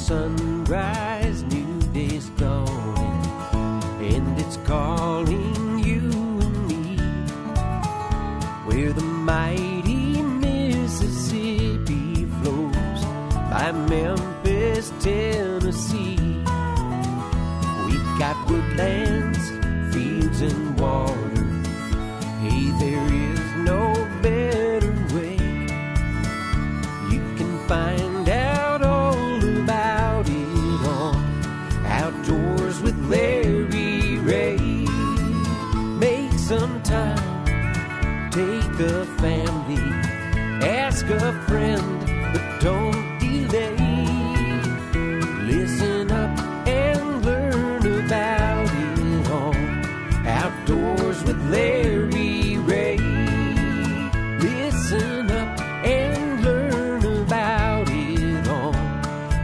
sunrise, new day's dawning, and it's calling you and me. Where the mighty Mississippi flows by Memphis, Tennessee. We've got woodlands, fields, and water. Hey, there is no better way. You can find out all about it on Outdoors with Larry Ray. Make some time, take a family, ask a friend, but don't delay. Listen up and learn about it on Outdoors with Larry Ray. Listen up and learn about it on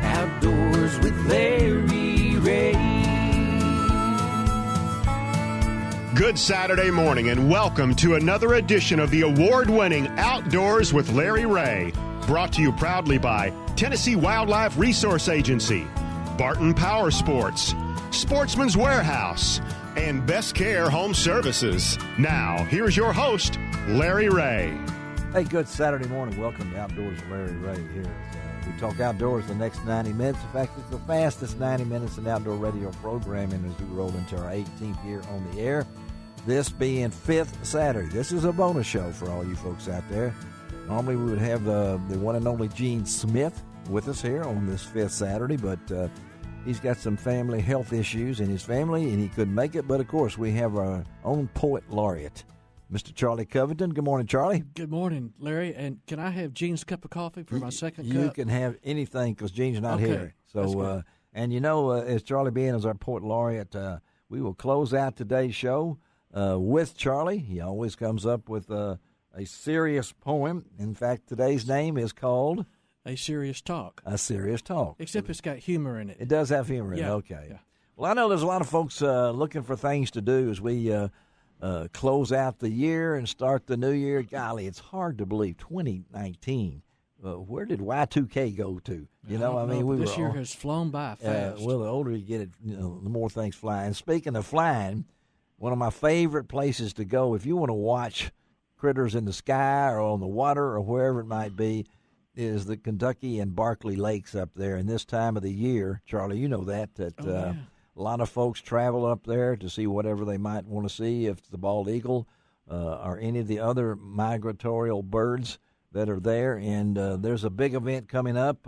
Outdoors with Larry Ray. Good Saturday morning and welcome to another edition of the award-winning Outdoors with Larry Ray. Brought to you proudly by Tennessee Wildlife Resource Agency, Barton Power Sports, Sportsman's Warehouse, and Best Care Home Services. Now, here's your host, Larry Ray. Hey, good Saturday morning. Welcome to Outdoors with Larry Ray here. We talk outdoors the next 90 minutes. In fact, it's the fastest 90 minutes in outdoor radio programming as we roll into our 18th year on the air. This being 5th Saturday. This is a bonus show for all you folks out there. Normally we would have the one and only Gene Smith with us here on this 5th Saturday, but he's got some family health issues in his family, and he couldn't make it. But, of course, we have our own poet laureate, Mr. Charlie Covington. Good morning, Charlie. Good morning, Larry. And can I have Gene's cup of coffee for my second cup? You can have anything because Gene's not here. So, and, as Charlie being as our poet laureate, we will close out today's show with Charlie. He always comes up with a serious poem. In fact, today's name is called A Serious Talk. A Serious Talk. Except it's got humor in it. It does have humor in it. Okay. Yeah. Well, I know there's a lot of folks looking for things to do as we close out the year and start the new year. Golly, it's hard to believe 2019. Where did Y2K go to? This year has flown by fast. Well, the older you get, the more things fly. And speaking of flying, one of my favorite places to go if you want to watch critters in the sky or on the water or wherever it might be is the Kentucky and Barkley Lakes up there. And this time of the year, Charlie, you know that a lot of folks travel up there to see whatever they might want to see, if it's the bald eagle or any of the other migratorial birds that are there. And there's a big event coming up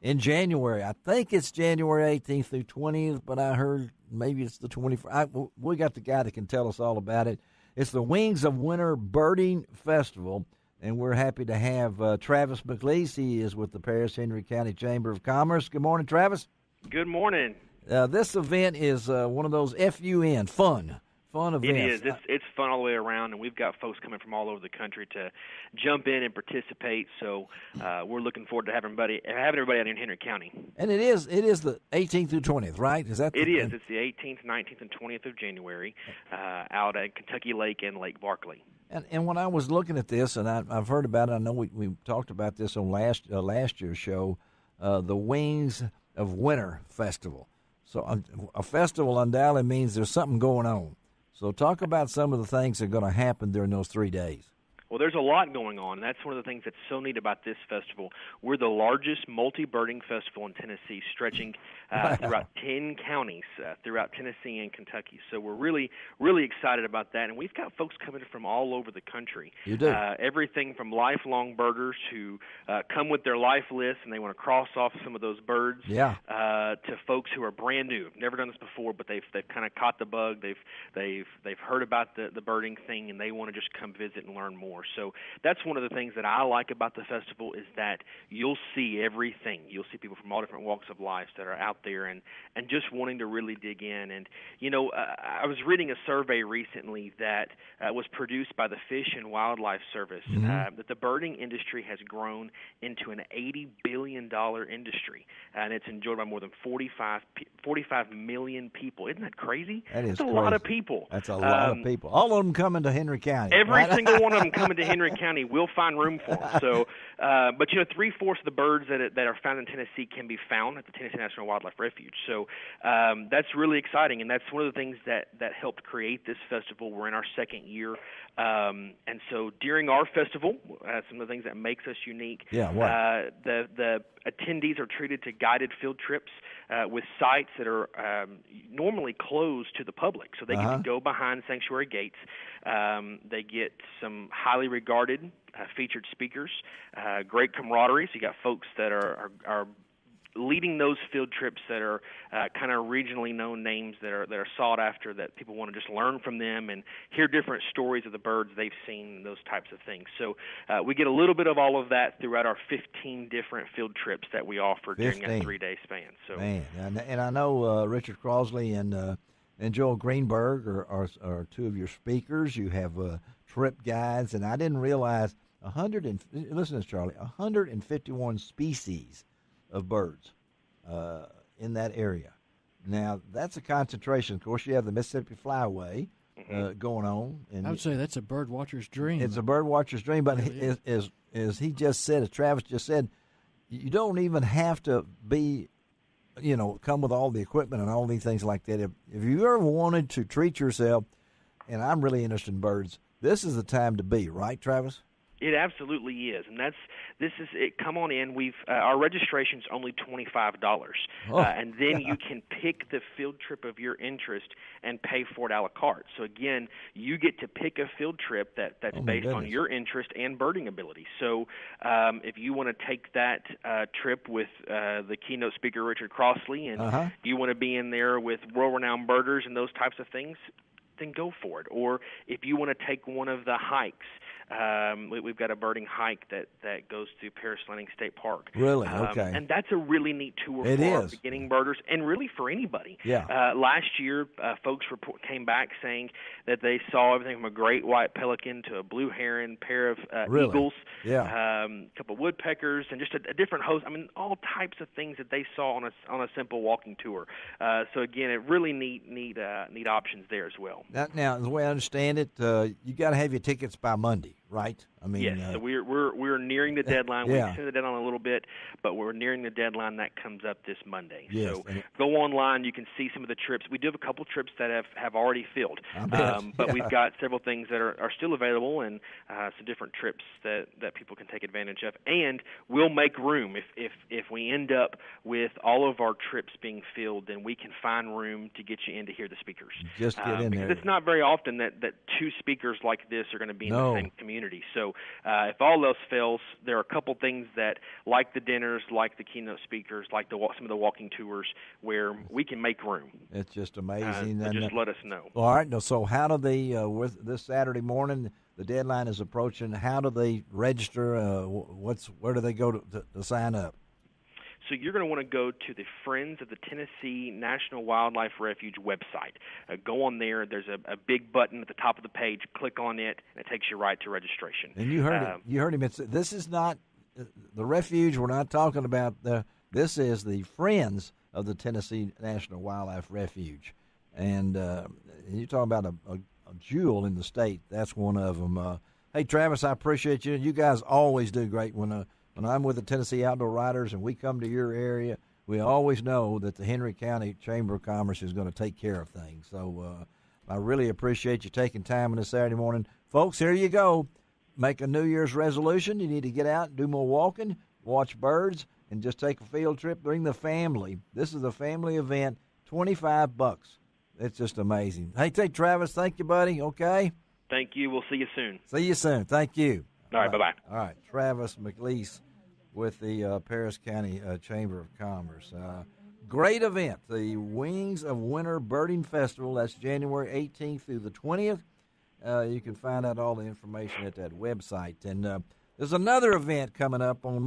in January. I think it's January 18th through 20th, but I heard maybe it's the 21st. We got the guy that can tell us all about it. It's the Wings of Winter Birding Festival, and we're happy to have Travis McLeese. He is with the Paris-Henry County Chamber of Commerce. Good morning, Travis. Good morning. This event is one of those fun events. It is. It's fun all the way around, and we've got folks coming from all over the country to jump in and participate. So we're looking forward to having everybody out in Henry County. And it is the 18th through 20th, right? Is that? It is. It's the 18th, 19th, and 20th of January out at Kentucky Lake and Lake Barkley. And when I was looking at this, and I've heard about it, I know we talked about this on last year's show, the Wings of Winter Festival. So a festival undoubtedly means there's something going on. So talk about some of the things that are going to happen during those 3 days. Well, there's a lot going on, and that's one of the things that's so neat about this festival. We're the largest multi-birding festival in Tennessee, stretching throughout 10 counties throughout Tennessee and Kentucky. So we're really, really excited about that, and we've got folks coming from all over the country. You do. Everything from lifelong birders who come with their life list and they want to cross off some of those birds, to folks who are brand new, have never done this before, but they've kind of caught the bug. They've heard about the birding thing, and they want to just come visit and learn more. So that's one of the things that I like about the festival is that you'll see everything. You'll see people from all different walks of life that are out there and just wanting to really dig in. And, I was reading a survey recently that was produced by the Fish and Wildlife Service, that the birding industry has grown into an $80 billion industry, and it's enjoyed by more than 45 million people. Isn't that crazy? That is That's a lot of people. That's a lot of people. All of them coming to Henry County. Every single one of them coming coming to Henry County, we'll find room for them. So, but 3/4 of the birds that are found in Tennessee can be found at the Tennessee National Wildlife Refuge. So that's really exciting, and that's one of the things that helped create this festival. We're in our second year, and so during our festival, some of the things that makes us unique. Yeah, what? The attendees are treated to guided field trips with sites that are normally closed to the public, so they get to go behind sanctuary gates. They get some highly regarded featured speakers, great camaraderie. So you got folks that are leading those field trips that are kind of regionally known names that are sought after, that people want to just learn from them and hear different stories of the birds they've seen, those types of things. So we get a little bit of all of that throughout our 15 different field trips that we offer during a 3-day span. So, man, and I know Richard Crosley and Joel Greenberg are two of your speakers. You have trip guides, and I didn't realize listen to this, Charlie, 151 species of birds in that area. Now, that's a concentration. Of course, you have the Mississippi Flyway going on. And I would say that's a bird watcher's dream. It's a bird watcher's dream, but really as he just said, as Travis just said, you don't even have to be, come with all the equipment and all these things like that. If you ever wanted to treat yourself, and I'm really interested in birds, this is the time to be, right, Travis? It absolutely is, and this is it. Come on in. Our registration's only $25, and then you can pick the field trip of your interest and pay for it a la carte. So again, you get to pick a field trip that's based on your interest and birding ability. So if you want to take that trip with the keynote speaker Richard Crosley, and you want to be in there with world-renowned birders and those types of things, then go for it. Or if you want to take one of the hikes, we've got a birding hike that goes through Paris Landing State Park. Really? Okay. And that's a really neat tour for our beginning birders, and really for anybody. Yeah. Last year, folks came back saying that they saw everything from a great white pelican to a blue heron, pair of eagles, a couple of woodpeckers, and just a different host. I mean, all types of things that they saw on a simple walking tour. So again, a really neat options there as well. Now, the way I understand it, you got to have your tickets by Monday, right? I mean, yes. So we're nearing the deadline. We extended the deadline a little bit, but we're nearing the deadline. That comes up this Monday. Yes. So go online. You can see some of the trips. We do have a couple trips that have already filled, but we've got several things that are still available, and some different trips that people can take advantage of. And we'll make room if we end up with all of our trips being filled, then we can find room to get you in to hear the speakers. Just get in there. Because it's not very often that two speakers like this are going to be in the same community. So if all else fails, there are a couple things that, like the dinners, like the keynote speakers, like some of the walking tours, where we can make room. It's just amazing. So just let us know. All right. So how do they, with this Saturday morning, the deadline is approaching, how do they register? Where do they go to sign up? So you're going to want to go to the Friends of the Tennessee National Wildlife Refuge website. Go on there. There's a big button at the top of the page. Click on it, and it takes you right to registration. And you heard it. You heard him. This is not the refuge. We're not talking about this is the Friends of the Tennessee National Wildlife Refuge. And you're talking about a jewel in the state. That's one of them. Hey, Travis, I appreciate you. You guys always do great when I'm with the Tennessee Outdoor Writers and we come to your area. We always know that the Henry County Chamber of Commerce is going to take care of things. So I really appreciate you taking time on this Saturday morning. Folks, here you go. Make a New Year's resolution. You need to get out and do more walking, watch birds, and just take a field trip. Bring the family. This is a family event, $25. It's just amazing. Hey, Travis, thank you, buddy. Okay? Thank you. We'll see you soon. See you soon. Thank you. All right, bye-bye. All right, Travis McLeese with the Paris County Chamber of Commerce. Great event, the Wings of Winter Birding Festival. That's January 18th through the 20th. You can find out all the information at that website. And there's another event coming up on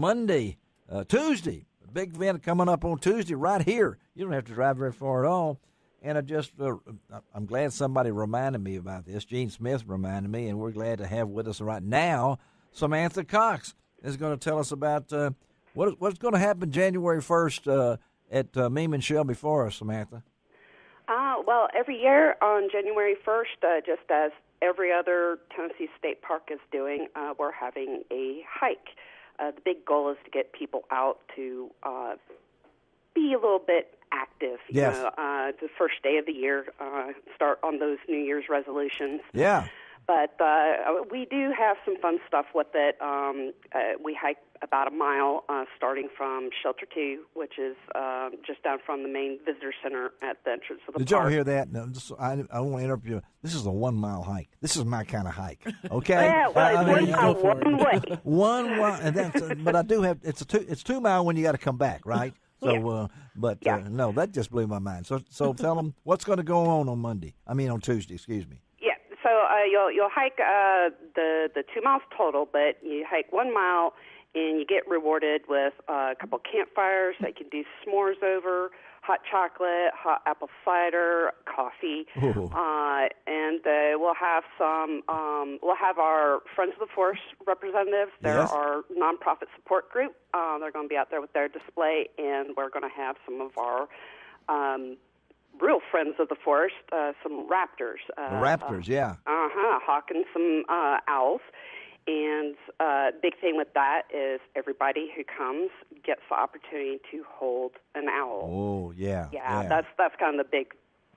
Tuesday. A big event coming up on Tuesday right here. You don't have to drive very far at all. And I'm glad somebody reminded me about this. Gene Smith reminded me, and we're glad to have with us right now Samantha Cox is going to tell us about what's going to happen January 1st at Meme and Shelby Forest, Samantha. Well, every year on January 1st, just as every other Tennessee State Park is doing, we're having a hike. The big goal is to get people out to be a little bit active. Yes. It's the first day of the year, start on those New Year's resolutions. Yeah. But we do have some fun stuff with it. We hike about a mile starting from Shelter 2, which is just down from the main visitor center at the entrance of the park. Did y'all hear that? No, I want to interrupt you. This is a 1 mile hike. This is my kind of hike. Okay? Yeah, well, it's one way. One mile, and that's, but I do have, it's 2 mile when you got to come back, right? So, yeah. No, that just blew my mind. So tell them what's going to go on on Tuesday, excuse me. Yeah, so you'll hike the 2 miles total, but you hike 1 mile and you get rewarded with a couple campfires that you can do s'mores over, hot chocolate, hot apple cider, coffee, and we'll have we'll have our Friends of the Forest representatives. They're our nonprofit support group. They're going to be out there with their display, and we're going to have some of our real friends of the forest, some raptors. Hawking some owls. And big thing with that is everybody who comes gets the opportunity to hold an owl. Oh, yeah. Yeah. That's kind of the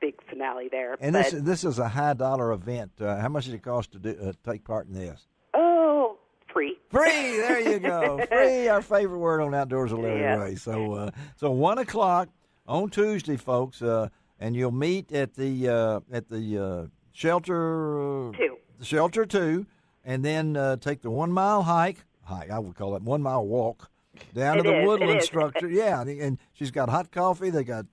big finale there. And this is a high dollar event. How much does it cost to take part in this? Oh, free. Free. There you go. Free. Our favorite word on Outdoors with Larry Ray. So 1 o'clock on Tuesday, folks, and you'll meet at the Shelter 2. Shelter 2. And then take the 1 mile hike. I would call it 1 mile walk down to the woodland structure. Yeah, and she's got hot coffee. They got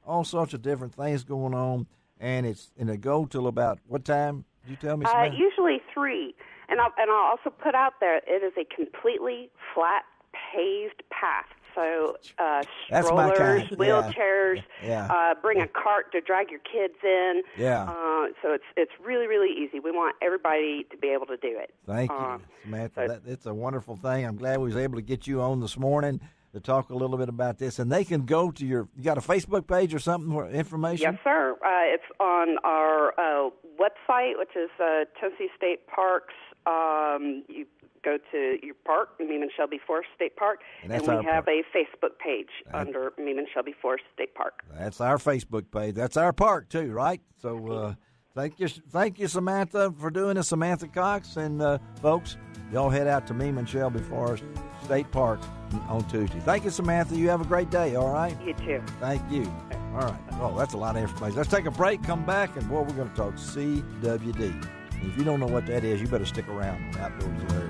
all sorts of different things going on, and it go till about what time? Did you tell me? Usually 3. And I'll also put out there it is a completely flat paved path. So strollers, wheelchairs, bring a cart to drag your kids in. Yeah. So it's really, really easy. We want everybody to be able to do it. Thank you, Samantha. It's a wonderful thing. I'm glad we was able to get you on this morning to talk a little bit about this. And they can go to you got a Facebook page or something for information? Yes, sir. It's on our website, which is Tennessee State Parks. You go to your park, Meeman Shelby Forest State Park, and we have a Facebook page under Meeman Shelby Forest State Park. That's our Facebook page. That's our park too, right? So thank you, Samantha, for doing this, Samantha Cox, and folks, y'all head out to Meeman Shelby Forest State Park on Tuesday. Thank you, Samantha. You have a great day. All right. You too. Thank you. All right. Oh, that's a lot of information. Let's take a break. Come back, and we're going to talk CWD. And if you don't know what that is, you better stick around on Outdoors with Larry.